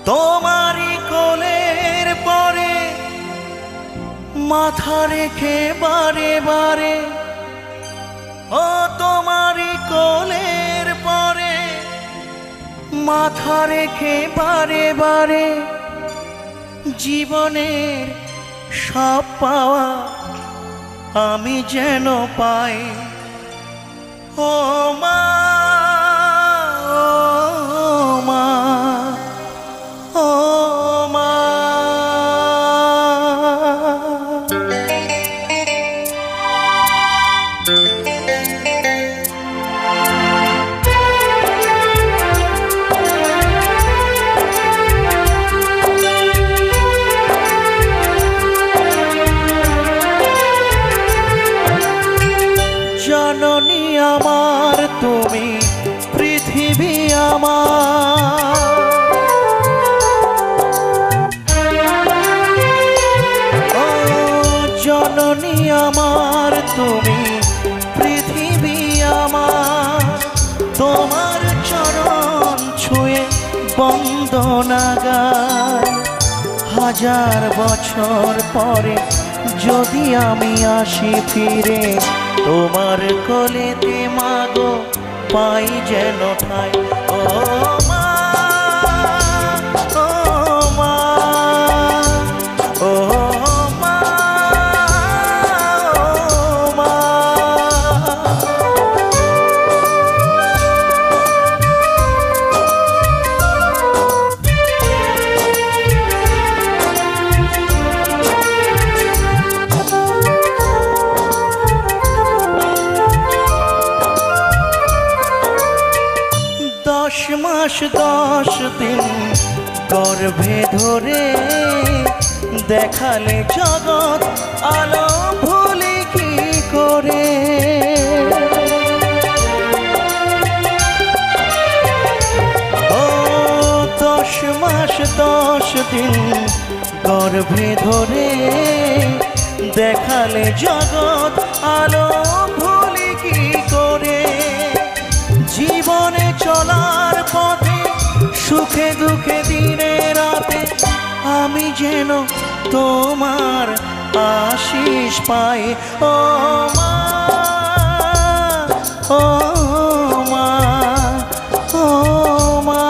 তোমারি কোলের পরে মাথা রেখে বারে বারে, ও তোমারি কোলের পরে মাথা রেখে বারে বারে, জীবনের সব পাওয়া আমি যেন পাই। ও মা, ও মা, ও মা। জননী আমার তুমি, পৃথিবী আমার, ও জননী আমার তুমি, পৃথিবী আমার। তোমার চরণ ছুঁয়ে বন্দনা গাই, হাজার বছর পরে যদি আমি আসি ফিরে, তোমার কোলেতে মাগো পাই যেন ঠাই। ও মা, ও মা, ও মা, ও মা। দশ মাস 10 দিন গর্ভে ধরে দেখালে জগৎ আলো ভুলি কি করে। ও 10 মাস 10 দিন গর্ভে ধরে দেখালে জগৎ আলো ভুলি কি করে। জীবনে চলার পথে সুখে দুঃখে দিনে রাতে আমি যেন তোমার আশিস পাই। ও মা, ও মা, ও মা।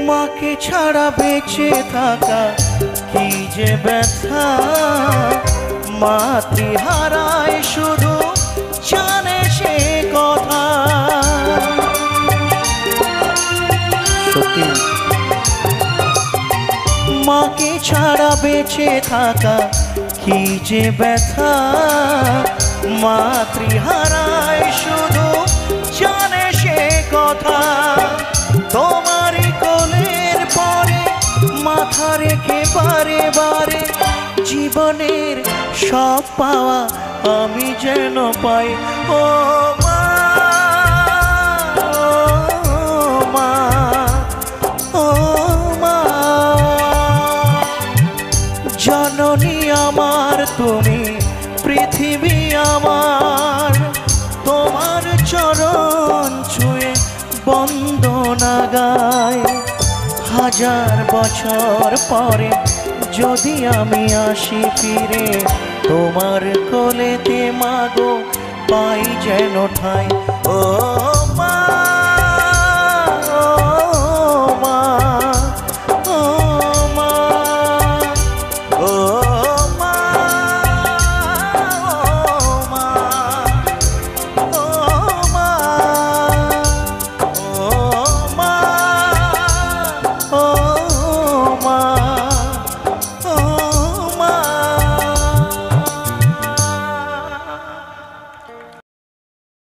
মাকে ছাড়া বেঁচে থাকা কি যে ব্যথা, মাতৃহারায় শুধু জানে সে কথা। সত্যি মাকে ছাড়া বেঁচে থাকা কি যে ব্যথা, মাতৃহারায় শুধু জানে সে কথা। তোমারি কোলের পরে মাথা রেখে বারে বারে, জীবনের সব পাওয়া আমি যেন পাই। ও মা, ও মা, ও মা। জননী আমার তুমি, পৃথিবী আমার। তোমার চরণ ছুঁয়ে বন্দনা গাই, হাজার বছর পরে যদি আমি আসি ফিরে, তোমার কোলেতে মাগো পাই যেন ঠাই। ও